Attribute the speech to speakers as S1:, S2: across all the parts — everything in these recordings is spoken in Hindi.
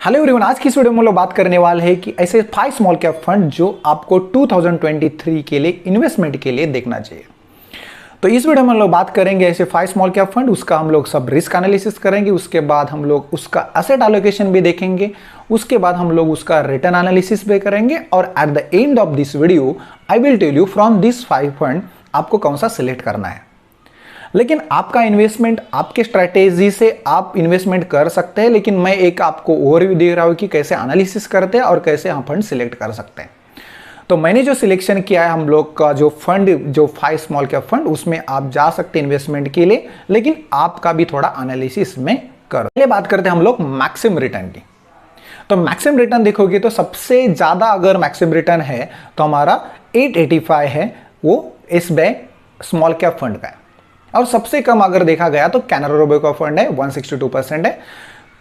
S1: हेलो एवरीवन, आज की इस वीडियो में हम लोग बात करने वाले हैं कि ऐसे 5 स्मॉल कैप फंड जो आपको 2023 के लिए इन्वेस्टमेंट के लिए देखना चाहिए। तो इस वीडियो में हम लोग बात करेंगे ऐसे 5 स्मॉल कैप फंड, उसका हम लोग सब रिस्क एनालिसिस करेंगे, उसके बाद हम लोग उसका एसेट एलोकेशन भी देखेंगे, उसके बाद हम लोग उसका रिटर्न एनालिसिस भी करेंगे और at the end of this video I will tell you from this 5 fund आपको कौन सा सिलेक्ट करना है। लेकिन आपका इन्वेस्टमेंट आपके स्ट्रैटेजी से आप इन्वेस्टमेंट कर सकते हैं, लेकिन मैं एक आपको ओवरव्यू दे रहा हूं कि कैसे एनालिसिस करते हैं और कैसे हम फंड सिलेक्ट कर सकते हैं। तो मैंने जो सिलेक्शन किया है हम लोग का जो फंड, जो 5 स्मॉल कैप फंड, उसमें आप जा सकते हैं इन्वेस्टमेंट के लिए, लेकिन आपका भी थोड़ा एनालिसिस में करो। पहले बात करते हैं हम लोग मैक्सिमम रिटर्न की। तो मैक्सिमम रिटर्न देखोगे तो सबसे ज्यादा अगर मैक्सिमम रिटर्न है तो हमारा 885 है, वो एसबीआई स्मॉल कैप फंड का है। और सबसे कम अगर देखा गया तो कैनरा रोबेको फंड है, 162% है।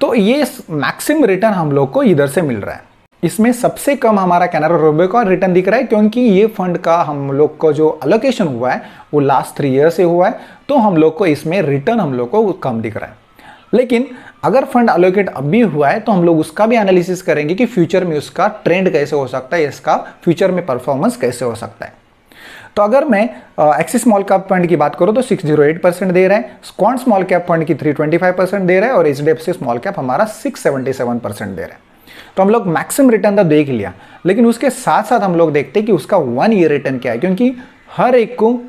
S1: तो ये मैक्सिमम रिटर्न हम लोग को इधर से मिल रहा है। इसमें सबसे कम हमारा कैनरा रोबेको रिटर्न दिख रहा है, क्योंकि ये फंड का हम लोग को जो एलोकेशन हुआ है वो लास्ट 3 ईयर से हुआ है, तो हम लोग को इसमें रिटर्न हम लोग को कम दिख रहा है। लेकिन अगर फंड एलोकेट अभी हुआ है तो हम लोग उसका भी एनालिसिस करेंगे कि फ्यूचर में उसका ट्रेंड कैसे हो सकता है, इसका फ्यूचर में परफॉर्मेंस कैसे हो सकता है। तो अगर मैं एक्सिस स्मॉल कैप फंड की बात करूं तो 608% दे रहे हैं, क्वांट स्मॉल कैप फंड की 325% दे रहे हैं और एचडीएफसी स्मॉल कैप हमारा 677% दे रहे हैं। तो हम लोग मैक्सिमम रिटर्न तो देख लिया, लेकिन उसके साथ साथ हम लोग देखते हैं कि उसका 1 ईयर रिटर्न क्या है, क्योंकि हर एक को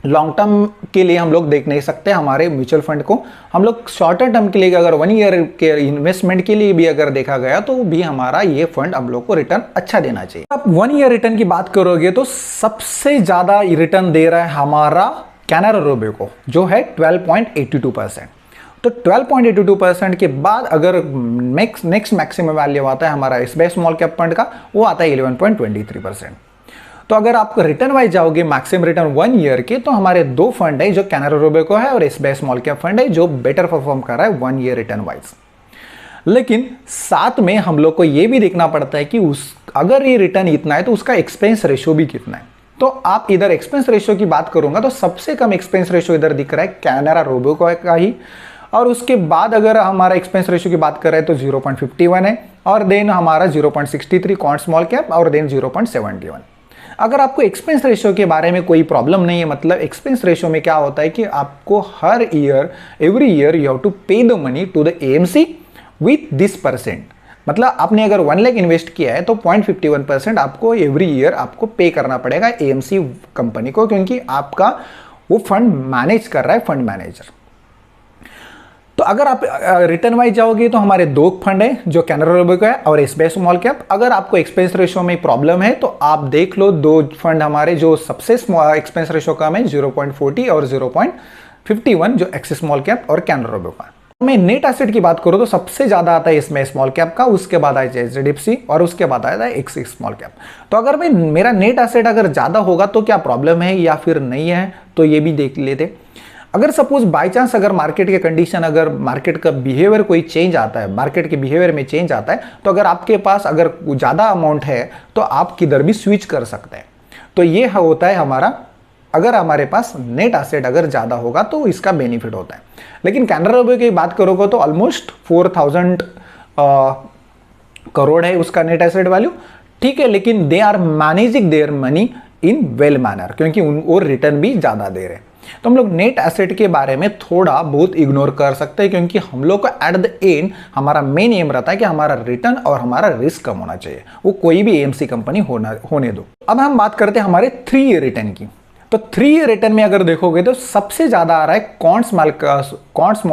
S1: लॉन्ग टर्म के लिए हम लोग देख नहीं सकते। हमारे म्यूचुअल फंड को हम लोग शॉर्टर टर्म के लिए अगर 1 ईयर के इन्वेस्टमेंट के लिए भी अगर देखा गया तो भी हमारा ये फंड हम लोग को रिटर्न अच्छा देना चाहिए। आप 1 ईयर रिटर्न की बात करोगे तो सबसे ज्यादा रिटर्न दे रहा है हमारा कैनरा रोबेको, जो है 12.82%। तो 12.82% के बाद अगर नेक्स्ट मैक्सिमम वैल्यू आता है हमारा एसबीआई स्मॉल कैप फंड का, वो आता है 11.23%। तो अगर आप रिटर्न वाइज जाओगे मैक्सिमम रिटर्न 1 ईयर के, तो हमारे 2 फंड है जो कैनरा रोबेको है और एसबीआई स्मॉल कैप फंड है जो बेटर परफॉर्म कर रहा है 1 ईयर रिटर्न वाइज। लेकिन साथ में हम लोग को यह भी देखना पड़ता है कि अगर ये रिटर्न इतना है तो उसका एक्सपेंस रेशियो भी कितना है। तो आप इधर एक्सपेंस रेशियो की बात करूंगा तो सबसे कम एक्सपेंस रेशियो इधर दिख रहा है कैनरा रोबेको का ही, और उसके बाद अगर हमारा एक्सपेंस रेशियो की बात कर रहे हैं तो 0.51 है, और देन हमारा 0.63 क्वांट स्मॉल कैप और देन 0.71। अगर आपको एक्सपेंस रेशियो के बारे में कोई प्रॉब्लम नहीं है, मतलब एक्सपेंस रेशियो में क्या होता है कि आपको हर year every year you have to pay the money to the AMC with this %। मतलब आपने अगर 1 लाख इन्वेस्ट किया है तो 0.51% आपको एवरी ईयर आपको पे करना पड़ेगा एएमसी कंपनी को, क्योंकि आपका वो फंड मैनेज कर रहा है फंड मैनेजर। तो अगर आप रिटर्न वाइज जाओगे तो हमारे 2 फंड है जो कैनरा रोबेको है और एसबीआई स्मॉल कैप। अगर आपको एक्सपेंस रेशियो में प्रॉब्लम है तो आप देख लो 2 फंड हमारे जो सबसे एक्सपेंस रेशियो कम है 0.40 और 0.51 जो एक्सिस स्मॉल कैप और कैनरा रोबेको है। मैं नेट एसेट की बात करूं तो सबसे ज्यादा आता है इसमें स्मॉल कैप का, उसके बाद आता है एचडीएफसी और उसके बाद आता है एक्सिस स्मॉल कैप। तो अगर मेरा नेट एसेट अगर ज्यादा होगा तो क्या प्रॉब्लम है या फिर नहीं है, तो ये भी देख लेते। अगर सपोज बाय चांस अगर मार्केट के कंडीशन, अगर मार्केट का बिहेवियर कोई चेंज आता है, मार्केट के बिहेवियर में चेंज आता है, तो अगर आपके पास अगर ज़्यादा अमाउंट है तो आप किधर भी स्विच कर सकते हैं। तो ये होता है हमारा, अगर हमारे पास नेट एसेट अगर ज़्यादा होगा तो इसका बेनिफिट होता है। लेकिन कैनरा रोबेको की बात करोगे तो ऑलमोस्ट 4000 करोड़ है उसका नेट एसेट वैल्यू, ठीक है, लेकिन they are managing their money in well manner, क्योंकि वो रिटर्न भी ज़्यादा दे रहे हैं। तो हम लोग नेट एसेट के बारे में थोड़ा बहुत इग्नोर कर सकते हैं, क्योंकि हम लोग को एट द एंड हमारा मेन एम रहता है कि हमारा रिटर्न और हमारा रिस्क कम होना चाहिए, वो कोई भी एएमसी कंपनी होने दो। अब हम बात करते हैं हमारे 3 ईयर रिटर्न की। तो 3 ईयर रिटर्न में अगर देखोगे तो सबसे ज्यादा आ रहा है क्वांट स्मॉल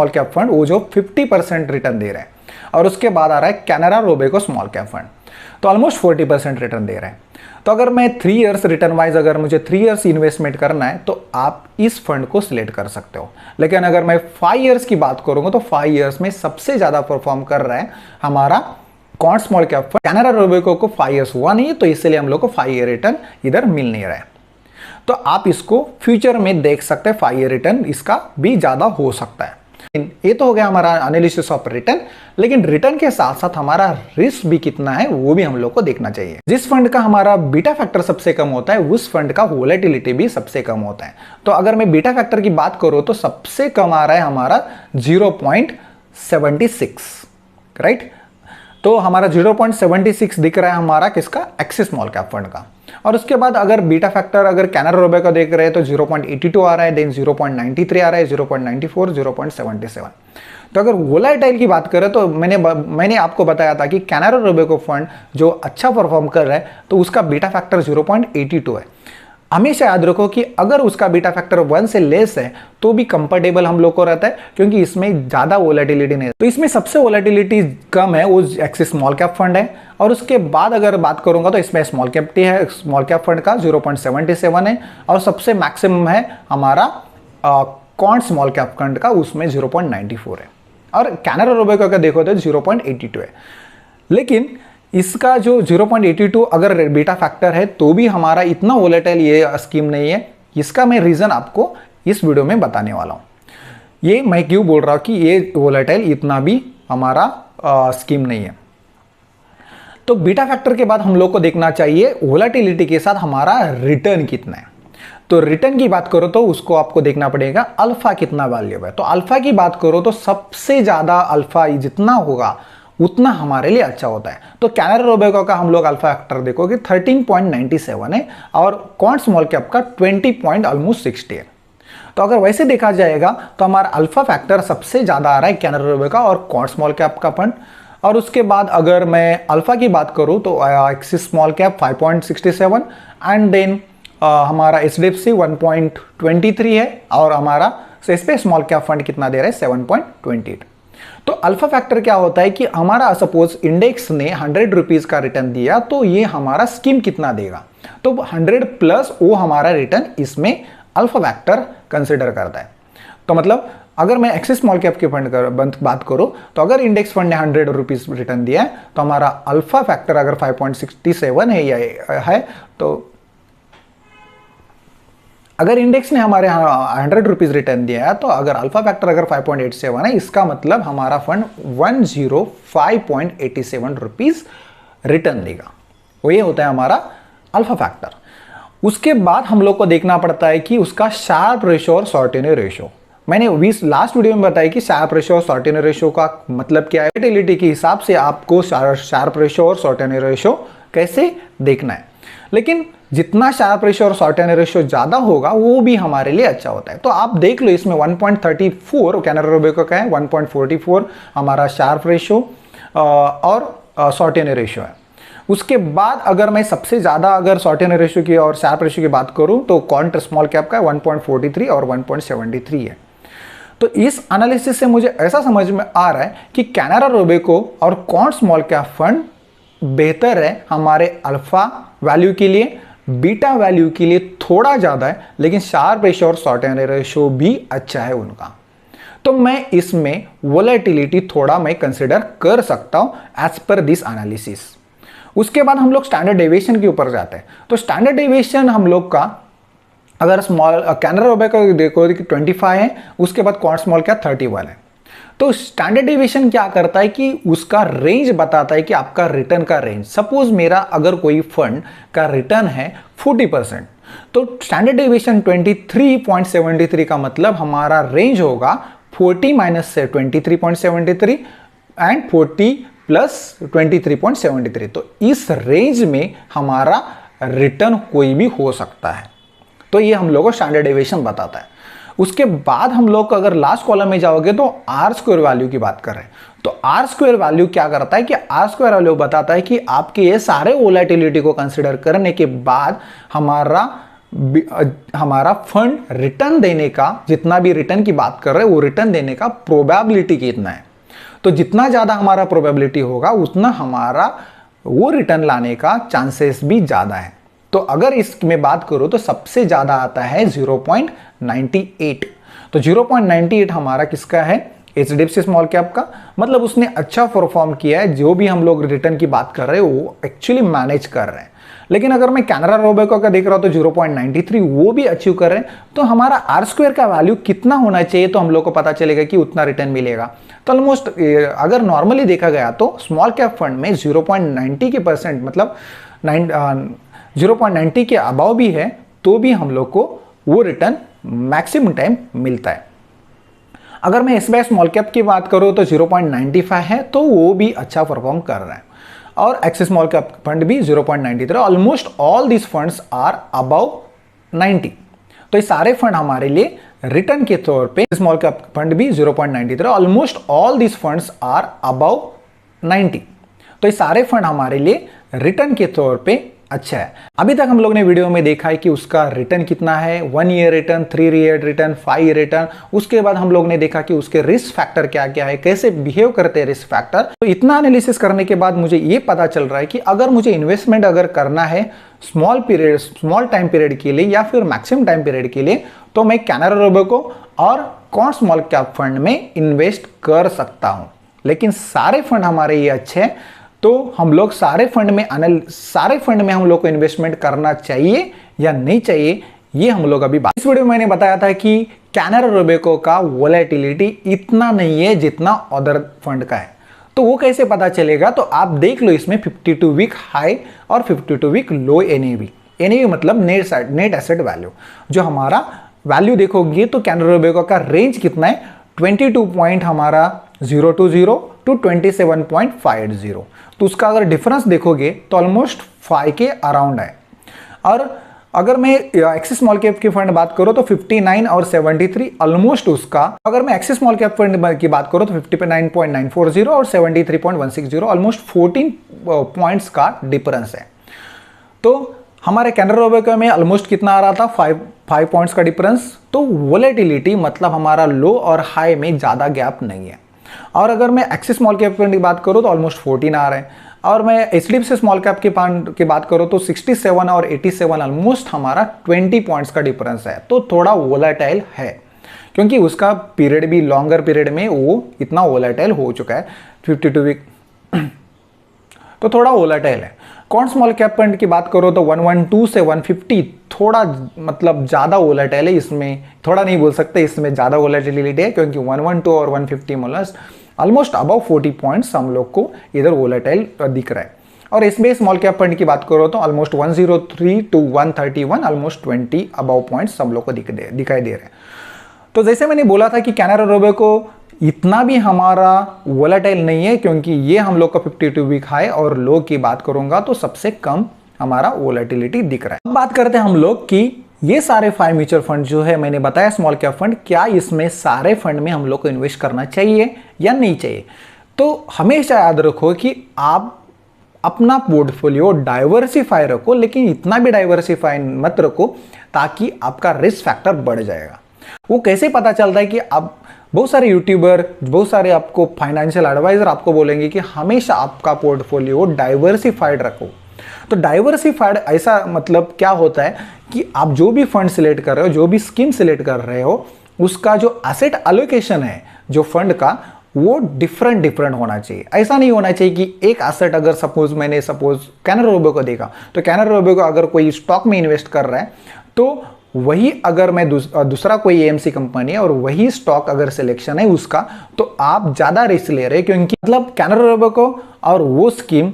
S1: कैप फंड, वो जो 50% रिटर्न दे रहे हैं, और उसके बाद आ रहा है Canara Robeco small cap fund, तो ऑलमोस्ट 40% रिटर्न दे रहे हैं। तो अगर मैं 3 इयर्स रिटर्न वाइज, अगर मुझे 3 इयर्स इन्वेस्टमेंट करना है तो आप इस फंड को सिलेक्ट कर सकते हो। लेकिन अगर मैं 5 इयर्स की बात करूंगा तो 5 इयर्स में सबसे ज्यादा परफॉर्म कर रहा है हमारा quant small cap fund. Canara Robeco को 5 इयर्स हुआ नहीं है, तो इसलिए हम लोग को 5 ईयर रिटर्न इधर मिल नहीं रहा है। तो आप इसको फ्यूचर में देख सकते हैं, 5 ईयर रिटर्न इसका भी ज्यादा हो सकता है। ये तो हो गया हमारा एनालिसिस ऑफ रिटर्न, लेकिन रिटर्न के साथ साथ हमारा रिस्क भी कितना है वो भी हम लोग को देखना चाहिए। जिस फंड का हमारा बीटा फैक्टर सबसे कम होता है उस फंड का वोलेटिलिटी भी सबसे कम होता है। तो अगर मैं बीटा फैक्टर की बात करूं तो सबसे कम आ रहा है हमारा 0.76, राइट। तो हमारा 0.76 दिख रहा है हमारा किसका, एक्सिस स्मॉल कैप फंड का। और उसके बाद अगर बीटा फैक्टर अगर कैनरा रोबेको देख रहे हैं तो 0.82 आ रहा है, देन 0.93 आ रहा है, 0.94, 0.77। तो अगर वोलेटाइल की बात करें तो मैंने आपको बताया था कि कैनरा रोबेको फंड जो अच्छा परफॉर्म कर रहा है तो उसका बीटा फैक्टर 0.82 है। हमेशा याद रखो कि अगर उसका बीटा फैक्टर 1 से लेस है तो भी कंफर्टेबल हम लोग को रहता है, क्योंकि इसमें ज़्यादा वोलेटिलिटी नहीं है। तो इसमें सबसे वोलेटिलिटी कम है वो एक्सिस स्मॉल कैप फंड है। और उसके बाद अगर बात करूंगा तो इसमें स्मॉल कैप है, स्मॉल कैप फंड का 0.77 है, और सबसे मैक्सिमम है हमारा क्वांट स्मॉल कैप फंड का, उसमें 0.94 है। और कैनरा रोबेको का देखो तो 0.82 है। लेकिन इसका जो 0.82 अगर बीटा फैक्टर है तो भी हमारा इतना वोलेटाइल ये स्कीम नहीं है। इसका मैं रीज़न आपको इस वीडियो में बताने वाला हूँ। ये मैं क्यों बोल रहा हूँ कि ये वोलेटाइल इतना भी हमारा स्कीम नहीं है। तो बीटा फैक्टर के बाद हम लोग को देखना चाहिए वोलेटिलिटी के साथ हमारा रिटर्न कितना है। तो रिटर्न की बात करो तो उसको आपको देखना पड़ेगा अल्फा कितना वैल्यू है। तो अल्फा की बात करो तो सबसे ज़्यादा अल्फा जितना होगा उतना हमारे लिए अच्छा होता है। तो कैनरा रोबेको का हम लोग अल्फा फैक्टर देखो कि 13.97 है, और क्वांट स्मॉल कैप का 20.60 है। तो अगर वैसे देखा जाएगा तो हमारा अल्फा फैक्टर सबसे ज़्यादा आ रहा है कैनरा रोबेको और क्वांट स्मॉल कैप का फंड। और उसके बाद अगर मैं अल्फा की बात करूँ तो Axis small cap 5.67 and then हमारा HDFC 1.23 है, और हमारा SBI स्मॉल कैप फंड कितना दे रहा है 7.28। तो अल्फा फैक्टर क्या होता है कि हमारा सपोज इंडेक्स ने 100 रुपीज का रिटर्न दिया तो ये हमारा स्कीम कितना देगा, तो 100 प्लस वो हमारा रिटर्न इसमें अल्फा फैक्टर कंसिडर करता है। तो मतलब अगर मैं एक्सिस स्मॉल कैप के फंड बात करूं तो अगर इंडेक्स फंड ने 100 रुपीज रिटर्न दिया है तो हमारा अल्फा फैक्टर अगर 5.67 है या है, तो अगर इंडेक्स ने हमारे यहाँ 100 रुपीज रिटर्न दिया है तो अगर अल्फा फैक्टर अगर 5.87 है, इसका मतलब हमारा फंड 105.87 रुपीज रिटर्न देगा। वो ये होता है हमारा अल्फा फैक्टर। उसके बाद हम लोग को देखना पड़ता है कि उसका शार्प रेशो और शॉर्टेनियर रेशो। मैंने लास्ट वीडियो में बताया कि शार्प रेशो और शॉर्टेनियर रेशो का मतलब क्या है। वोलेटिलिटी के हिसाब से आपको शार्प रेशो और शॉर्टेनियर रेशो कैसे देखना है। लेकिन जितना शार्प रेशो और शॉर्टेनियर रेशो ज़्यादा होगा वो भी हमारे लिए अच्छा होता है। तो आप देख लो इसमें 1.34 कैनरा रोबेको का है, 1.44 हमारा शार्प रेशो और शॉर्टेनियर रेशो है। उसके बाद अगर मैं सबसे ज़्यादा अगर शॉर्टेनियर रेशो की और शार्प रेशो की बात करूँ तो क्वांट स्मॉल कैप का 1.43 और 1.73 है। तो इस एनालिसिस से मुझे ऐसा समझ में आ रहा है कि कैनरा रोबेको और क्वांट स्मॉल कैप फंड बेहतर है हमारे अल्फा वैल्यू के लिए, बीटा वैल्यू के लिए थोड़ा ज़्यादा है, लेकिन शार्प रेशो और शॉर्टेनियर रेशो भी अच्छा है उनका। तो मैं इसमें वोलेटिलिटी थोड़ा मैं कंसिडर कर सकता हूं एज पर दिस एनालिसिस। उसके बाद हम लोग स्टैंडर्ड डेविएशन के ऊपर जाते हैं। तो स्टैंडर्ड डेविएशन हम लोग का अगर स्मॉल कैनरा रोबेको देखो 25 है, उसके बाद क्वांट स्मॉल कैप 31 है। तो स्टैंडर्ड डेविएशन क्या करता है कि उसका रेंज बताता है कि आपका रिटर्न का रेंज। सपोज मेरा अगर कोई फंड का रिटर्न है 40%, तो स्टैंडर्ड डेविएशन 23.73 का मतलब हमारा रेंज होगा 40 माइनस से 23.73 एंड 40 प्लस 23.73। तो इस रेंज में हमारा रिटर्न कोई भी हो सकता है। तो ये हम लोगों को स्टैंडर्ड डेविएशन बताता है। उसके बाद हम लोग अगर लास्ट कॉलम में जाओगे तो आर स्क्वायर वैल्यू की बात कर रहे हैं। तो आर स्क्वायर वैल्यू क्या करता है कि आर स्क्वायर वैल्यू बताता है कि आपके ये सारे वोलेटिलिटी को कंसिडर करने के बाद हमारा फंड रिटर्न देने का, जितना भी रिटर्न की बात कर रहे हैं वो रिटर्न देने का प्रोबेबिलिटी कितना है। तो जितना ज़्यादा हमारा प्रोबेबिलिटी होगा उतना हमारा वो रिटर्न लाने का चांसेस भी ज़्यादा है। तो अगर इसमें बात करो तो सबसे ज़्यादा आता है 0.98। तो 0.98 हमारा किसका है, HDFC स्मॉल कैप का। मतलब उसने अच्छा परफॉर्म किया है, जो भी हम लोग रिटर्न की बात कर रहे हैं वो एक्चुअली मैनेज कर रहे हैं। लेकिन अगर मैं कैनरा रोबेको का देख रहा हूं तो 0.93 वो भी अचीव कर रहे हैं। तो हमारा आर स्क्वायर का वैल्यू कितना होना चाहिए तो हम लोग को पता चलेगा कि उतना रिटर्न मिलेगा। तो ऑलमोस्ट अगर नॉर्मली देखा गया तो स्मॉल कैप फंड में 0.90 के परसेंट मतलब 0.90 के अबाव भी है तो भी हम लोग को वो रिटर्न मैक्सिमम टाइम मिलता है। अगर मैं एसबीआई स्मॉल कैप की बात करूँ तो 0.95 है, तो वो भी अच्छा परफॉर्म कर रहा है। और एक्सिस स्मॉल कैप फंड भी 0.93। Almost all this funds are above 90। तो ये सारे फंड हमारे लिए रिटर्न के तौर पे, स्मॉल कैप फंड भी 0.93। Almost all this funds are above 90। तो ये सारे फंड हमारे लिए रिटर्न के तौर पे अच्छा है। अभी तक हम लोग ने वीडियो में देखा है कि उसका रिटर्न कितना है, 1 year return, 3 year return, 5 year return. उसके बाद हम लोग ने देखा कि उसके रिस्क फैक्टर क्या क्या है, कैसे बिहेव करते हैं रिस्क फैक्टर। तो इतना एनालिसिस करने के बाद मुझे ये पता चल रहा है कि अगर मुझे इन्वेस्टमेंट अगर करना है स्मॉल टाइम पीरियड के लिए या फिर मैक्सिमम टाइम पीरियड के लिए, तो मैं कैनरा रोबेको और कौन स्मॉल कैप फंड में इन्वेस्ट कर सकता हूं। लेकिन सारे फंड हमारे ये अच्छे हैं, तो हम लोग सारे फंड में हम लोग को इन्वेस्टमेंट करना चाहिए या नहीं चाहिए, ये हम लोग अभी इस वीडियो में मैंने बताया था कि कैनरा रोबेको का वोलेटिलिटी इतना नहीं है जितना अदर फंड का है। तो वो कैसे पता चलेगा, तो आप देख लो इसमें 52 वीक हाई और 52 वीक लो एनएवी मतलब नेट एसेट वैल्यू। जो हमारा वैल्यू देखोगे तो कैनरा रोबेको का रेंज कितना है, 22 पॉइंट हमारा 020 टू 27.50। तो उसका अगर डिफरेंस देखोगे तो ऑलमोस्ट 5 के अराउंड है। और अगर मैं एक्सिस स्मॉल कैप की फंड बात करूं तो 59 और 73 ऑलमोस्ट उसका। अगर मैं एक्सिस स्मॉल कैप फंड की बात करूं तो 59.940 और 73.160 ऑलमोस्ट 14 पॉइंट्स का डिफरेंस है। तो हमारे कैनरा रोबेको में ऑलमोस्ट कितना आ रहा था, 5 पॉइंट्स का डिफरेंस। तो वोलेटिलिटी मतलब हमारा लो और हाई में ज़्यादा गैप नहीं है। और अगर मैं एक्सिस स्मॉल कैप फंड की बात करूँ तो ऑलमोस्ट 14 आ रहे हैं। और मैं एचडीएफसी स्मॉल कैप की फंड की बात करूँ तो 67 और 87 ऑलमोस्ट हमारा 20 पॉइंट्स का डिफरेंस है। तो थोड़ा वोलेटाइल है, क्योंकि उसका पीरियड भी लॉन्गर पीरियड में वो इतना वोलेटाइल हो चुका है, 52 वीक। तो थोड़ा वोलेटाइल है। कौन स्मॉल कैप फंड की बात करो तो 112 से 150 थोड़ा मतलब ज़्यादा वोलेटाइल है। इसमें थोड़ा नहीं बोल सकते, इसमें ज़्यादा वोलेटिलिटी है, क्योंकि 112 और 150 ऑलमोस्ट अबव 40 पॉइंट्स हम लोग को इधर वोलेटाइल दिख रहा है। और एसबीआई स्मॉल कैप फंड की बात करो तो almost 103 to 131 almost 20 above points हम लोग को दिखाई दे रहे हैं। तो जैसे मैंने बोला था कि कैनरा रोबेको इतना भी हमारा वोलेटाइल नहीं है, क्योंकि ये हम लोग का 52 वीक हाई और लो की बात करूंगा तो सबसे कम हमारा वोलेटिलिटी दिख रहा है। अब बात करते हैं हम लोग कि ये सारे 5 म्यूचुअल फंड जो है मैंने बताया स्मॉल कैप फंड, क्या इसमें सारे फंड में हम लोग को इन्वेस्ट करना चाहिए या नहीं चाहिए। तो हमेशा याद रखो कि आप अपना पोर्टफोलियो डाइवर्सिफाई रखो, लेकिन इतना भी डाइवर्सिफाई मत रखो ताकि आपका रिस्क फैक्टर बढ़ जाएगा। वो कैसे पता चलता है कि आप बहुत सारे यूट्यूबर, बहुत सारे आपको फाइनेंशियल एडवाइजर आपको बोलेंगे कि हमेशा आपका पोर्टफोलियो डाइवर्सिफाइड रखो। तो डाइवर्सिफाइड ऐसा मतलब क्या होता है कि आप जो भी फंड सिलेक्ट कर रहे हो, जो भी स्कीम सिलेक्ट कर रहे हो, उसका जो एसेट एलोकेशन है जो फंड का, वो डिफरेंट होना चाहिए। ऐसा नहीं होना चाहिए कि एक एसेट, अगर सपोज कैनरा रोबेको देखा तो कैनरा रोबेको अगर कोई स्टॉक में इन्वेस्ट कर रहा है तो वही अगर मैं दूसरा कोई एएमसी कंपनी है और वही स्टॉक अगर सिलेक्शन है उसका, तो आप ज्यादा रिस्क ले रहे हैं, क्योंकि मतलब कैनरा रोबेको और वो स्कीम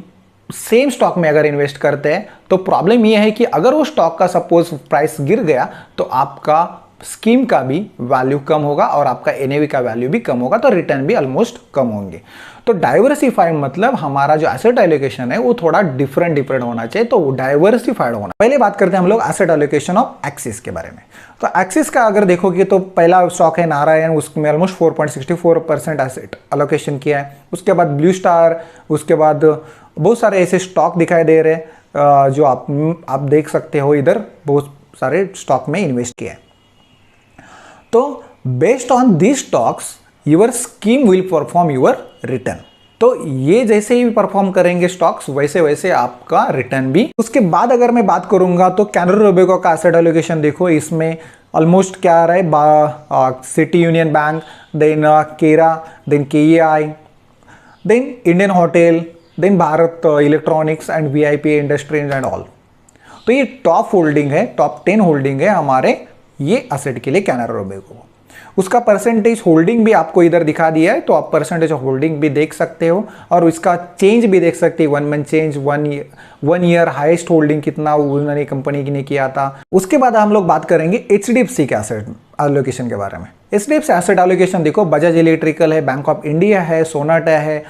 S1: सेम स्टॉक में अगर इन्वेस्ट करते हैं तो प्रॉब्लम ये है कि अगर वो स्टॉक का सपोज प्राइस गिर गया तो आपका स्कीम का भी वैल्यू कम होगा और आपका एनएवी का वैल्यू भी कम होगा, तो रिटर्न भी ऑलमोस्ट कम होंगे। तो डाइवर्सिफाइड मतलब हमारा जो एसेट एलोकेशन है वो थोड़ा डिफरेंट होना चाहिए, तो डाइवर्सिफाइड होना। पहले बात करते हैं हम लोग एसेट एलोकेशन ऑफ एक्सिस के बारे में। तो एक्सिस का अगर देखोगे तो पहला स्टॉक है नारायण, उसमें ऑलमोस्ट 4.64% एसेट एलोकेशन किया है। उसके बाद ब्लू स्टार, उसके बाद बहुत सारे ऐसे स्टॉक दिखाई दे रहे हैं जो आप देख सकते हो, इधर बहुत सारे स्टॉक में इन्वेस्ट किया है। तो based on this stocks your scheme will perform your return. तो ये जैसे ही परफॉर्म करेंगे स्टॉक्स, वैसे वैसे आपका रिटर्न भी। उसके बाद अगर मैं बात करूंगा तो कैनरा रोबेको का एसेट एलोकेशन देखो, इसमें ऑलमोस्ट क्या आ रहा है, सिटी यूनियन बैंक, देन केरा, then KEI, then Indian Hotel, then Bharat Electronics and VIP Industries and all. तो ये टॉप होल्डिंग है, टॉप 10 होल्डिंग है हमारे ये एसेट के लिए कैनरा रोबेको। उसका परसेंटेज होल्डिंग भी आपको इधर दिखा दिया है, तो आप परसेंटेज ऑफ होल्डिंग भी देख सकते हो और इसका चेंज भी देख सकते हो, 1 month change, 1 year highest holding कितना उन्होंने कंपनी ने किया था। उसके बाद हम लोग बात करेंगे HDFC के एसेट एलोकेशन के बारे में। HDFC एसेट एलोकेशन देखो, बजाज इलेक्ट्रिकल है, बैंक ऑफ इंडिया है, सोनाटा है,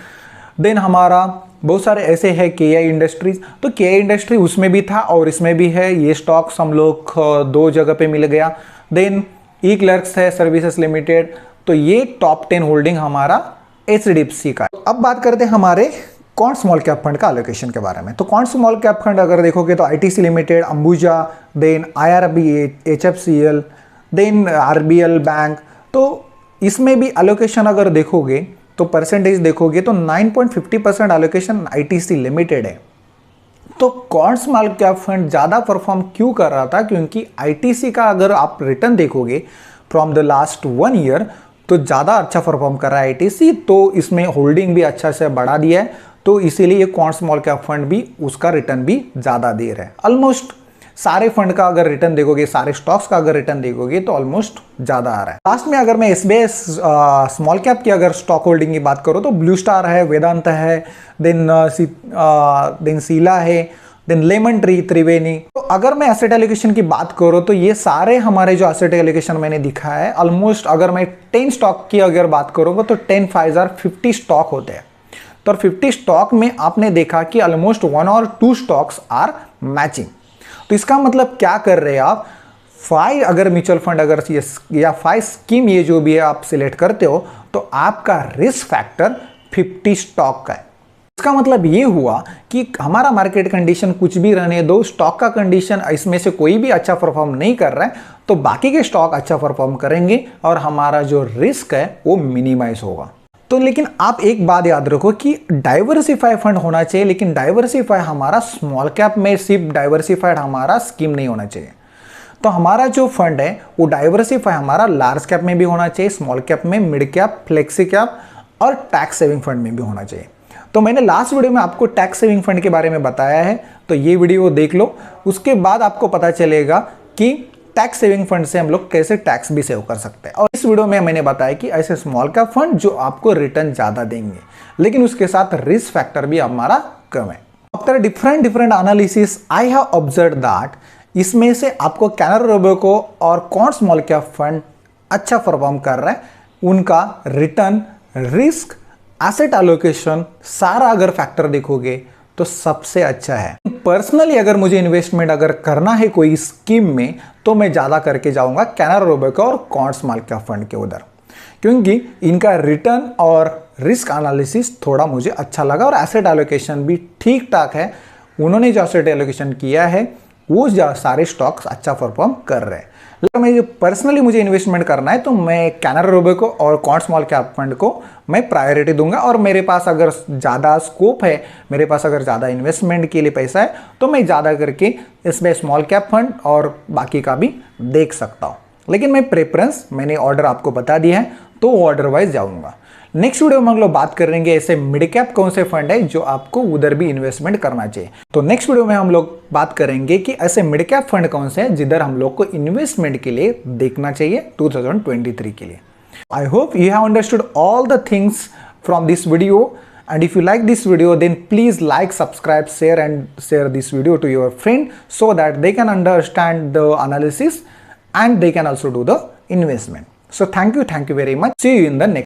S1: देन हमारा बहुत सारे ऐसे है KI इंडस्ट्रीज, तो KI इंडस्ट्री उसमें भी था और इसमें भी है। ये स्टॉक्स हम लोग 2 जगह पे मिल गया। देन E-क्लर्क्स है, सर्विसेज लिमिटेड, तो ये टॉप 10 होल्डिंग हमारा HDFC का। अब बात करते हैं हमारे कौन स्मॉल कैप फंड का एलोकेशन के बारे में। तो कौन स्मॉल कैप फंड अगर देखोगे तो ITC limited, Ambuja, then IRB, HFCL, then RBL bank, तो इसमें भी एलोकेशन अगर देखोगे तो परसेंटेज देखोगे तो 9.50% एलोकेशन ITC लिमिटेड है। तो कौन स्मॉल कैप फंड ज़्यादा परफॉर्म क्यों कर रहा था? क्योंकि ITC का अगर आप रिटर्न देखोगे फ्रॉम द लास्ट 1 ईयर तो ज़्यादा अच्छा परफॉर्म कर रहा है ITC, तो इसमें होल्डिंग भी अच्छा से बढ़ा दिया है, तो इसीलिए कौन स्मॉल कैप फंड भी उसका रिटर्न भी ज़्यादा दे रहा है। ऑलमोस्ट सारे फंड का अगर रिटर्न देखोगे, सारे स्टॉक्स का अगर रिटर्न देखोगे तो ऑलमोस्ट ज़्यादा आ रहा है। लास्ट में अगर मैं SBI स्मॉल कैप की अगर स्टॉक होल्डिंग की बात करूँ तो ब्लू स्टार है, वेदांत है, देन सीला है, देन लेमन ट्री, त्रिवेणी। तो अगर मैं एसेट एलोकेशन की बात करूँ तो ये सारे हमारे जो एसेट एलोकेशन मैंने दिखाया है, ऑलमोस्ट अगर मैं 10 स्टॉक की अगर बात करूँगा तो 10 5 50 स्टॉक होते हैं। तो 50 स्टॉक में आपने देखा कि ऑलमोस्ट 1 और 2 स्टॉक्स आर मैचिंग। तो इसका मतलब क्या कर रहे हैं आप, 5 अगर म्यूचुअल फंड अगर या 5 स्कीम ये जो भी है आप सिलेक्ट करते हो तो आपका रिस्क फैक्टर 50 स्टॉक का है। इसका मतलब ये हुआ कि हमारा मार्केट कंडीशन कुछ भी रहने दो, स्टॉक का कंडीशन इसमें से कोई भी अच्छा परफॉर्म नहीं कर रहा है तो बाकी के स्टॉक अच्छा परफॉर्म करेंगे और हमारा जो रिस्क है वो मिनिमाइज होगा। तो लेकिन आप एक बात याद रखो कि डाइवर्सिफाई फंड होना चाहिए, लेकिन डाइवर्सिफाई हमारा स्मॉल कैप में सिर्फ डाइवर्सिफाइड हमारा स्कीम नहीं होना चाहिए। तो हमारा जो फंड है वो डाइवर्सिफाई हमारा लार्ज कैप में भी होना चाहिए, स्मॉल कैप में, मिड कैप, फ्लेक्सी कैप और टैक्स सेविंग फंड में भी होना चाहिए। तो मैंने लास्ट वीडियो में आपको टैक्स सेविंग फंड के बारे में बताया है, तो ये वीडियो देख लो, उसके बाद आपको पता चलेगा कि टैक्स सेविंग फंड से हम लोग कैसे टैक्स भी सेव कर सकते हैं। और इस वीडियो में मैंने बताया कि ऐसे स्मॉल कैप फंड जो आपको रिटर्न ज्यादा देंगे लेकिन उसके साथ रिस्क फैक्टर भी हमारा कम है। After different analysis I have observe that इसमें से आपको कैनरा रोबेको और कौन स्मॉल कैप फंड अच्छा परफॉर्म कर रहा है, उनका रिटर्न, रिस्क, एसेट एलोकेशन सारा अगर फैक्टर देखोगे तो सबसे अच्छा है। पर्सनली अगर मुझे इन्वेस्टमेंट अगर करना है कोई स्कीम में तो मैं ज़्यादा करके जाऊंगा कैनरा रोबेको और कौन स्मॉल कैप फंड के उधर, क्योंकि इनका रिटर्न और रिस्क एनालिसिस थोड़ा मुझे अच्छा लगा और एसेट एलोकेशन भी ठीक ठाक है। उन्होंने जो एसेट एलोकेशन किया है वो सारे स्टॉक्स अच्छा परफॉर्म कर रहे हैं। लेकिन मैं जो पर्सनली मुझे इन्वेस्टमेंट करना है तो मैं कैनरा रोबेको और कौन स्मॉल कैप फंड को मैं प्रायोरिटी दूंगा। और मेरे पास अगर ज़्यादा स्कोप है, मेरे पास अगर ज़्यादा इन्वेस्टमेंट के लिए पैसा है तो मैं ज़्यादा करके इसमें स्मॉल कैप फंड और बाकी का भी देख सकता हूँ। लेकिन मैं प्रेफरेंस मैंने ऑर्डर आपको बता दिया है तो ऑर्डर वाइज जाऊँगा। नेक्स्ट वीडियो में हम लोग बात करेंगे ऐसे मिड कैप कौन से फंड है जो आपको उधर भी इन्वेस्टमेंट करना चाहिए। तो नेक्स्ट वीडियो में हम लोग बात करेंगे कि ऐसे मिड कैप फंड कौन से हैं जिधर हम लोग को इन्वेस्टमेंट के लिए देखना चाहिए 2023 के लिए। I hope you have understood all the things from this video, and if you like this video then please like, subscribe, share this video to your friend so that they can understand the analysis and they can also do the investment. So thank you very much. See you in the next